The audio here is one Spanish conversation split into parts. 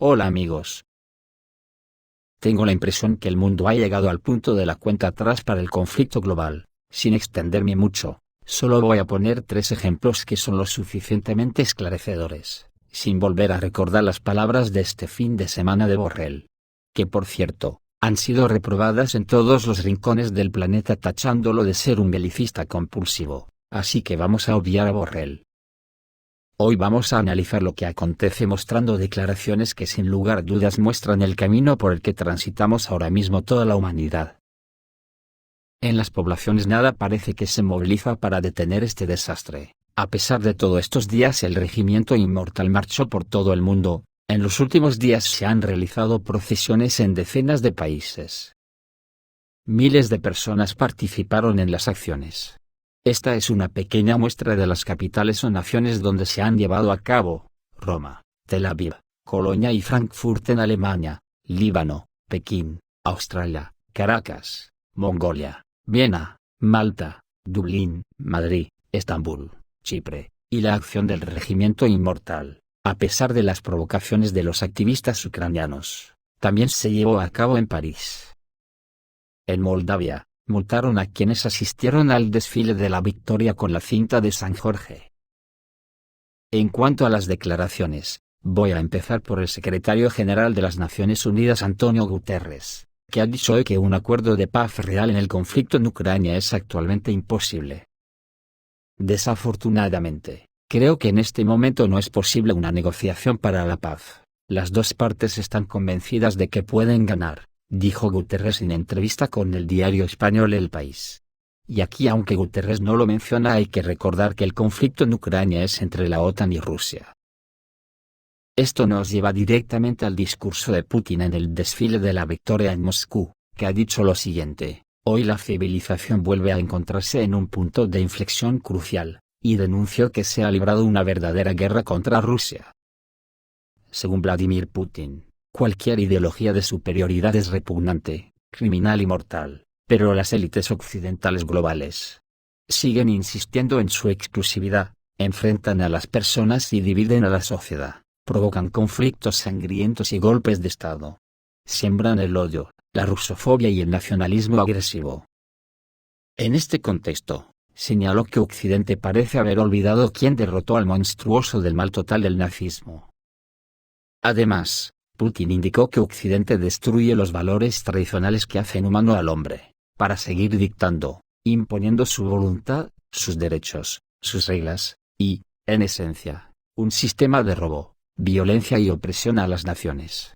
Hola amigos. Tengo la impresión que el mundo ha llegado al punto de la cuenta atrás para el conflicto global. Sin extenderme mucho, solo voy a poner 3 ejemplos que son lo suficientemente esclarecedores, sin volver a recordar las palabras de este fin de semana de Borrell, que por cierto, han sido reprobadas en todos los rincones del planeta tachándolo de ser un belicista compulsivo, así que vamos a obviar a Borrell. Hoy vamos a analizar lo que acontece mostrando declaraciones que sin lugar a dudas muestran el camino por el que transitamos ahora mismo toda la humanidad. En las poblaciones nada parece que se moviliza para detener este desastre. A pesar de todo, estos días el regimiento inmortal marchó por todo el mundo. En los últimos días se han realizado procesiones en decenas de países. Miles de personas participaron en las acciones. Esta es una pequeña muestra de las capitales o naciones donde se han llevado a cabo: Roma, Tel Aviv, Colonia y Frankfurt en Alemania, Líbano, Pekín, Australia, Caracas, Mongolia, Viena, Malta, Dublín, Madrid, Estambul, Chipre, y la acción del regimiento inmortal, a pesar de las provocaciones de los activistas ucranianos, también se llevó a cabo en París. En Moldavia, multaron a quienes asistieron al desfile de la victoria con la cinta de San Jorge. En cuanto a las declaraciones, voy a empezar por el secretario general de las Naciones Unidas Antonio Guterres, que ha dicho hoy que un acuerdo de paz real en el conflicto en Ucrania es actualmente imposible. Desafortunadamente, creo que en este momento no es posible una negociación para la paz. Las dos partes están convencidas de que pueden ganar, dijo Guterres en entrevista con el diario español El País. Y aquí, aunque Guterres no lo menciona, hay que recordar que el conflicto en Ucrania es entre la OTAN y Rusia. Esto nos lleva directamente al discurso de Putin en el desfile de la victoria en Moscú, que ha dicho lo siguiente: hoy la civilización vuelve a encontrarse en un punto de inflexión crucial, y denunció que se ha librado una verdadera guerra contra Rusia. Según Vladimir Putin, cualquier ideología de superioridad es repugnante, criminal y mortal, pero las élites occidentales globales siguen insistiendo en su exclusividad, enfrentan a las personas y dividen a la sociedad, provocan conflictos sangrientos y golpes de Estado. Siembran el odio, la rusofobia y el nacionalismo agresivo. En este contexto, señaló que Occidente parece haber olvidado quién derrotó al monstruoso del mal total del nazismo. Además, Putin indicó que Occidente destruye los valores tradicionales que hacen humano al hombre, para seguir dictando, imponiendo su voluntad, sus derechos, sus reglas, y, en esencia, un sistema de robo, violencia y opresión a las naciones.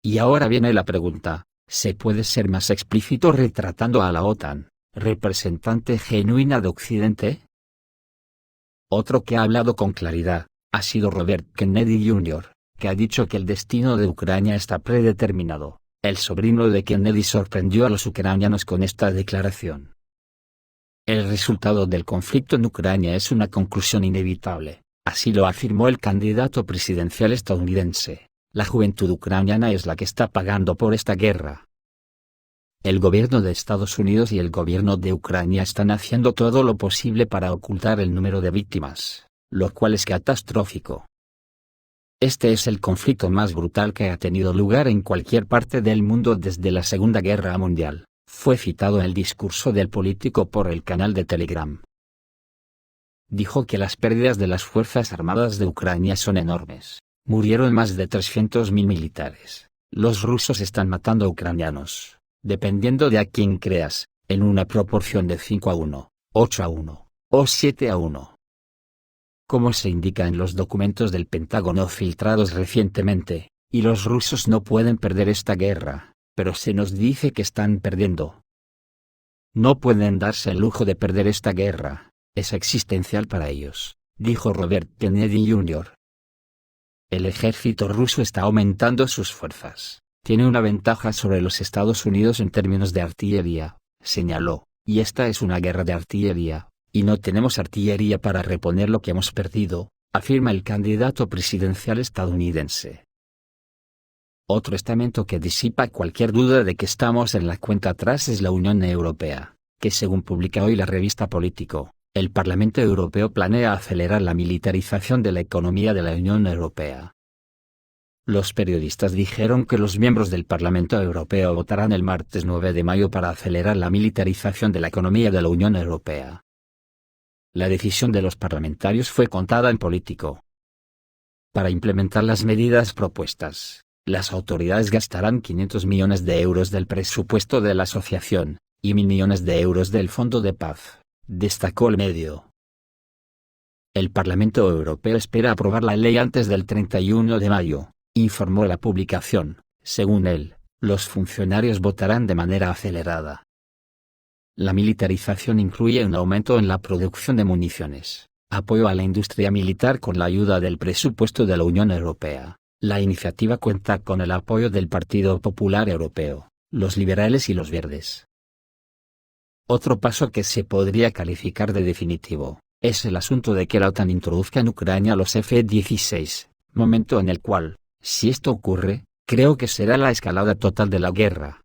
Y ahora viene la pregunta: ¿se puede ser más explícito retratando a la OTAN, representante genuina de Occidente? Otro que ha hablado con claridad ha sido Robert Kennedy Jr., que ha dicho que el destino de Ucrania está predeterminado. El sobrino de Kennedy sorprendió a los ucranianos con esta declaración. El resultado del conflicto en Ucrania es una conclusión inevitable, así lo afirmó el candidato presidencial estadounidense. La juventud ucraniana es la que está pagando por esta guerra. El gobierno de Estados Unidos y el gobierno de Ucrania están haciendo todo lo posible para ocultar el número de víctimas, lo cual es catastrófico. Este es el conflicto más brutal que ha tenido lugar en cualquier parte del mundo desde la Segunda Guerra Mundial, fue citado en el discurso del político por el canal de Telegram. Dijo que las pérdidas de las Fuerzas Armadas de Ucrania son enormes. Murieron más de 300.000 militares. Los rusos están matando a ucranianos, dependiendo de a quién creas, en una proporción de 5-1, 8-1, o 7-1. Como se indica en los documentos del Pentágono filtrados recientemente, y los rusos no pueden perder esta guerra, pero se nos dice que están perdiendo. No pueden darse el lujo de perder esta guerra, es existencial para ellos, dijo Robert Kennedy Jr. El ejército ruso está aumentando sus fuerzas, tiene una ventaja sobre los Estados Unidos en términos de artillería, señaló, y esta es una guerra de artillería, y no tenemos artillería para reponer lo que hemos perdido, afirma el candidato presidencial estadounidense. Otro estamento que disipa cualquier duda de que estamos en la cuenta atrás es la Unión Europea, que según publica hoy la revista Político, el Parlamento Europeo planea acelerar la militarización de la economía de la Unión Europea. Los periodistas dijeron que los miembros del Parlamento Europeo votarán el martes 9 de mayo para acelerar la militarización de la economía de la Unión Europea. La decisión de los parlamentarios fue contada en Político. Para implementar las medidas propuestas, las autoridades gastarán 500 millones de euros del presupuesto de la asociación, y 1.000 millones de euros del Fondo de Paz, destacó el medio. El Parlamento Europeo espera aprobar la ley antes del 31 de mayo, informó la publicación. Según él, los funcionarios votarán de manera acelerada. La militarización incluye un aumento en la producción de municiones, apoyo a la industria militar con la ayuda del presupuesto de la Unión Europea. La iniciativa cuenta con el apoyo del Partido Popular Europeo, los liberales y los verdes. Otro paso que se podría calificar de definitivo es el asunto de que la OTAN introduzca en Ucrania los F-16, momento en el cual, si esto ocurre, creo que será la escalada total de la guerra.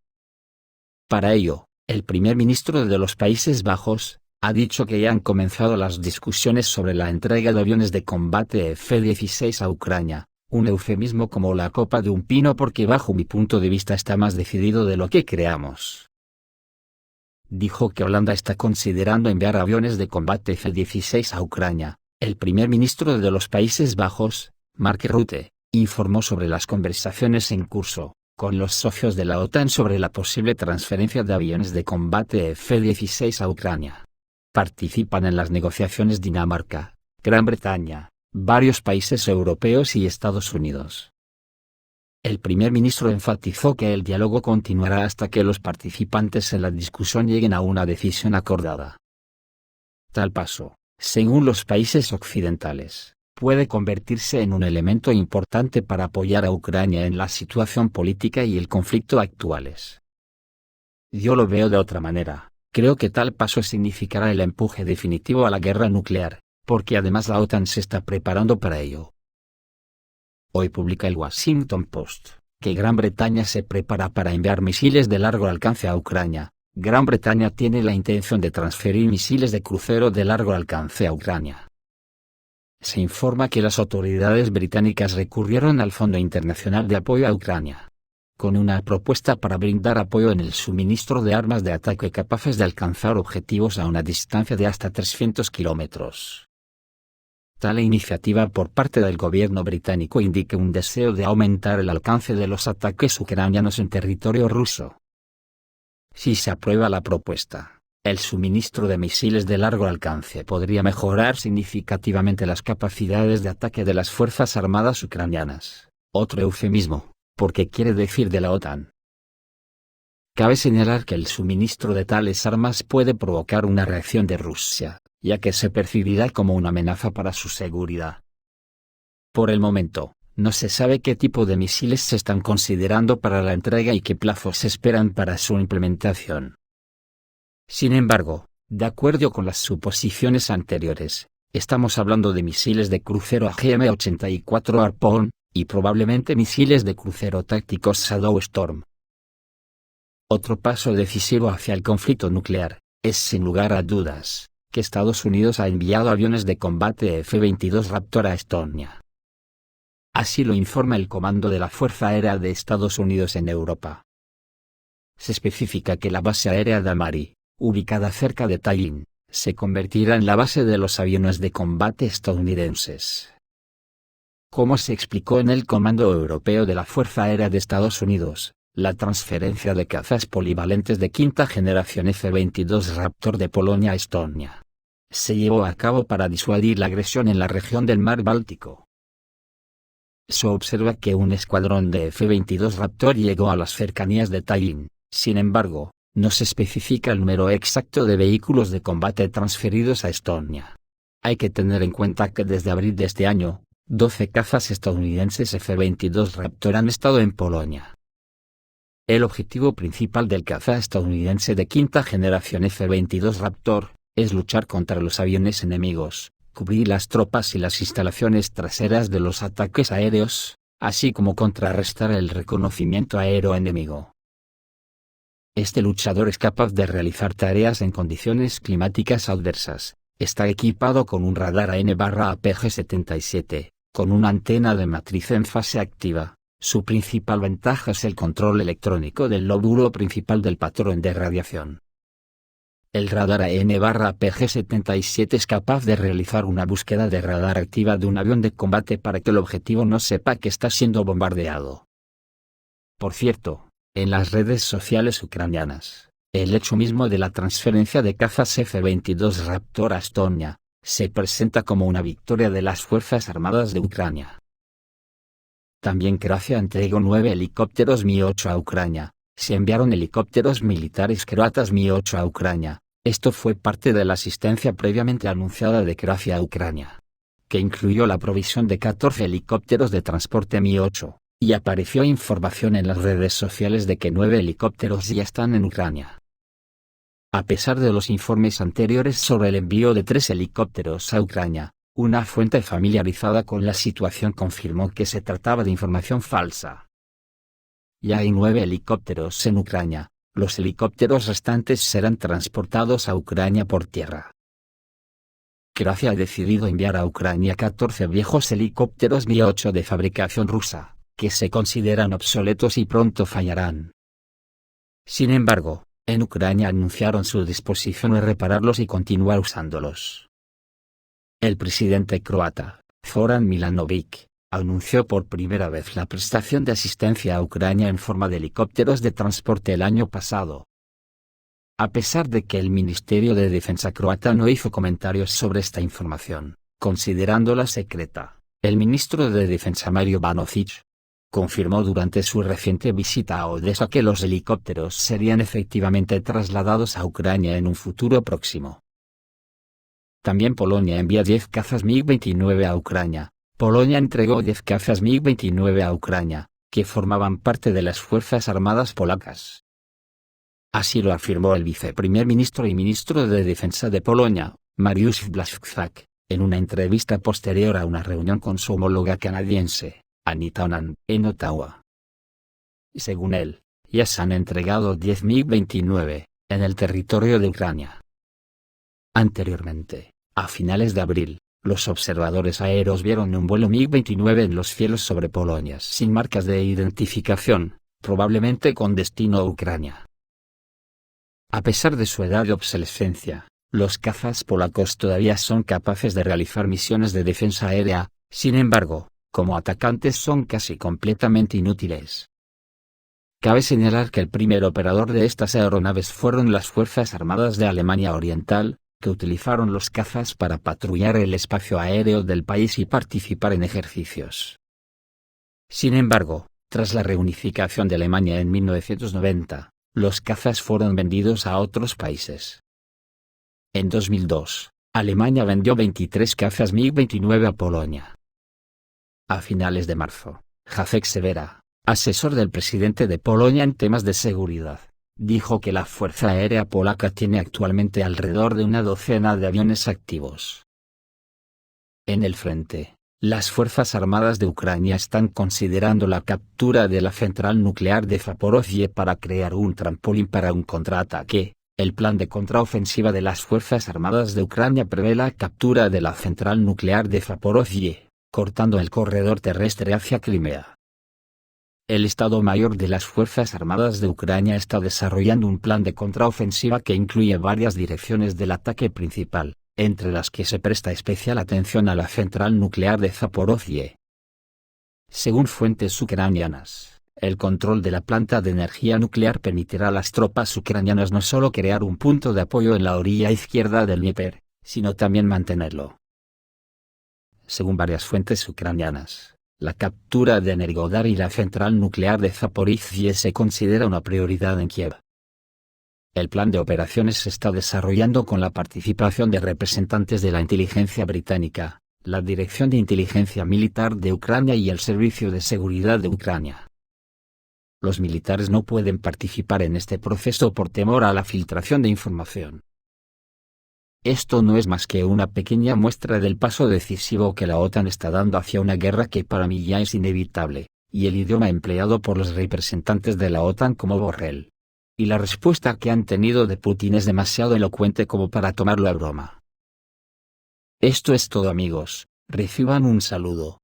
Para ello, el primer ministro de los Países Bajos ha dicho que ya han comenzado las discusiones sobre la entrega de aviones de combate F-16 a Ucrania, un eufemismo como la copa de un pino porque bajo mi punto de vista está más decidido de lo que creamos. Dijo que Holanda está considerando enviar aviones de combate F-16 a Ucrania. El primer ministro de los Países Bajos, Mark Rutte, informó sobre las conversaciones en curso con los socios de la OTAN sobre la posible transferencia de aviones de combate F-16 a Ucrania. Participan en las negociaciones Dinamarca, Gran Bretaña, varios países europeos y Estados Unidos. El primer ministro enfatizó que el diálogo continuará hasta que los participantes en la discusión lleguen a una decisión acordada. Tal paso, según los países occidentales, puede convertirse en un elemento importante para apoyar a Ucrania en la situación política y el conflicto actuales. Yo lo veo de otra manera. Creo que tal paso significará el empuje definitivo a la guerra nuclear, porque además la OTAN se está preparando para ello. Hoy publica el Washington Post, que Gran Bretaña se prepara para enviar misiles de largo alcance a Ucrania. Gran Bretaña tiene la intención de transferir misiles de crucero de largo alcance a Ucrania. Se informa que las autoridades británicas recurrieron al Fondo Internacional de Apoyo a Ucrania, con una propuesta para brindar apoyo en el suministro de armas de ataque capaces de alcanzar objetivos a una distancia de hasta 300 kilómetros. Tal iniciativa por parte del gobierno británico indica un deseo de aumentar el alcance de los ataques ucranianos en territorio ruso. Si se aprueba la propuesta, el suministro de misiles de largo alcance podría mejorar significativamente las capacidades de ataque de las Fuerzas Armadas ucranianas, otro eufemismo, porque quiere decir de la OTAN. Cabe señalar que el suministro de tales armas puede provocar una reacción de Rusia, ya que se percibirá como una amenaza para su seguridad. Por el momento, no se sabe qué tipo de misiles se están considerando para la entrega y qué plazos se esperan para su implementación. Sin embargo, de acuerdo con las suposiciones anteriores, estamos hablando de misiles de crucero AGM-84 Harpoon, y probablemente misiles de crucero tácticos Shadow Storm. Otro paso decisivo hacia el conflicto nuclear, es sin lugar a dudas, que Estados Unidos ha enviado aviones de combate F-22 Raptor a Estonia. Así lo informa el Comando de la Fuerza Aérea de Estados Unidos en Europa. Se especifica que la base aérea de Amari, ubicada cerca de Tallinn, se convertirá en la base de los aviones de combate estadounidenses. Como se explicó en el Comando Europeo de la Fuerza Aérea de Estados Unidos, la transferencia de cazas polivalentes de quinta generación F-22 Raptor de Polonia a Estonia se llevó a cabo para disuadir la agresión en la región del Mar Báltico. Se observa que un escuadrón de F-22 Raptor llegó a las cercanías de Tallinn. Sin embargo, no se especifica el número exacto de vehículos de combate transferidos a Estonia. Hay que tener en cuenta que desde abril de este año, 12 cazas estadounidenses F-22 Raptor han estado en Polonia. El objetivo principal del caza estadounidense de quinta generación F-22 Raptor es luchar contra los aviones enemigos, cubrir las tropas y las instalaciones traseras de los ataques aéreos, así como contrarrestar el reconocimiento aéreo enemigo. Este luchador es capaz de realizar tareas en condiciones climáticas adversas. Está equipado con un radar AN/APG-77, con una antena de matriz en fase activa, Su principal ventaja es el control electrónico del lóbulo principal del patrón de radiación. El radar AN/PG-77 es capaz de realizar una búsqueda de radar activa de un avión de combate para que el objetivo no sepa que está siendo bombardeado. Por cierto, en las redes sociales ucranianas, el hecho mismo de la transferencia de cazas F-22 Raptor a Estonia, se presenta como una victoria de las Fuerzas Armadas de Ucrania. También Croacia entregó 9 helicópteros Mi-8 a Ucrania. Se enviaron helicópteros militares croatas Mi-8 a Ucrania. Esto fue parte de la asistencia previamente anunciada de Croacia a Ucrania, que incluyó la provisión de 14 helicópteros de transporte Mi-8, y apareció información en las redes sociales de que 9 helicópteros ya están en Ucrania. A pesar de los informes anteriores sobre el envío de 3 helicópteros a Ucrania, una fuente familiarizada con la situación confirmó que se trataba de información falsa. Ya hay 9 helicópteros en Ucrania, los helicópteros restantes serán transportados a Ucrania por tierra. Croacia ha decidido enviar a Ucrania 14 viejos helicópteros Mi-8 de fabricación rusa, que se consideran obsoletos y pronto fallarán. Sin embargo, en Ucrania anunciaron su disposición a repararlos y continuar usándolos. El presidente croata, Zoran Milanović, anunció por primera vez la prestación de asistencia a Ucrania en forma de helicópteros de transporte el año pasado. A pesar de que el Ministerio de Defensa croata no hizo comentarios sobre esta información, considerándola secreta, el ministro de Defensa Mario Banović confirmó durante su reciente visita a Odesa que los helicópteros serían efectivamente trasladados a Ucrania en un futuro próximo. También Polonia envía 10 cazas MiG-29 a Ucrania. Polonia entregó 10 cazas MiG-29 a Ucrania, que formaban parte de las Fuerzas Armadas polacas. Así lo afirmó el viceprimer ministro y ministro de Defensa de Polonia, Mariusz Błaszczak, en una entrevista posterior a una reunión con su homóloga canadiense, Anita Anand, en Ottawa. Según él, ya se han entregado 10 MiG-29, en el territorio de Ucrania. Anteriormente, a finales de abril, los observadores aéreos vieron un vuelo MiG-29 en los cielos sobre Polonia sin marcas de identificación, probablemente con destino a Ucrania. A pesar de su edad de obsolescencia, los cazas polacos todavía son capaces de realizar misiones de defensa aérea, sin embargo, como atacantes son casi completamente inútiles. Cabe señalar que el primer operador de estas aeronaves fueron las Fuerzas Armadas de Alemania Oriental, que utilizaron los cazas para patrullar el espacio aéreo del país y participar en ejercicios. Sin embargo, tras la reunificación de Alemania en 1990, los cazas fueron vendidos a otros países. En 2002, Alemania vendió 23 cazas MiG-29 a Polonia. A finales de marzo, Jacek Severa, asesor del presidente de Polonia en temas de seguridad, dijo que la Fuerza Aérea Polaca tiene actualmente alrededor de una docena de aviones activos. En el frente, las Fuerzas Armadas de Ucrania están considerando la captura de la central nuclear de Zaporozhye para crear un trampolín para un contraataque. El plan de contraofensiva de las Fuerzas Armadas de Ucrania prevé la captura de la central nuclear de Zaporozhye, cortando el corredor terrestre hacia Crimea. El Estado Mayor de las Fuerzas Armadas de Ucrania está desarrollando un plan de contraofensiva que incluye varias direcciones del ataque principal, entre las que se presta especial atención a la central nuclear de Zaporozhye. Según fuentes ucranianas, el control de la planta de energía nuclear permitirá a las tropas ucranianas no solo crear un punto de apoyo en la orilla izquierda del Dnieper, sino también mantenerlo. Según varias fuentes ucranianas, la captura de Energodar y la central nuclear de Zaporizhzhia se considera una prioridad en Kiev. El plan de operaciones se está desarrollando con la participación de representantes de la inteligencia británica, la Dirección de Inteligencia Militar de Ucrania y el Servicio de Seguridad de Ucrania. Los militares no pueden participar en este proceso por temor a la filtración de información. Esto no es más que una pequeña muestra del paso decisivo que la OTAN está dando hacia una guerra que para mí ya es inevitable, y el idioma empleado por los representantes de la OTAN como Borrell. Y la respuesta que han tenido de Putin es demasiado elocuente como para tomarlo a broma. Esto es todo amigos, reciban un saludo.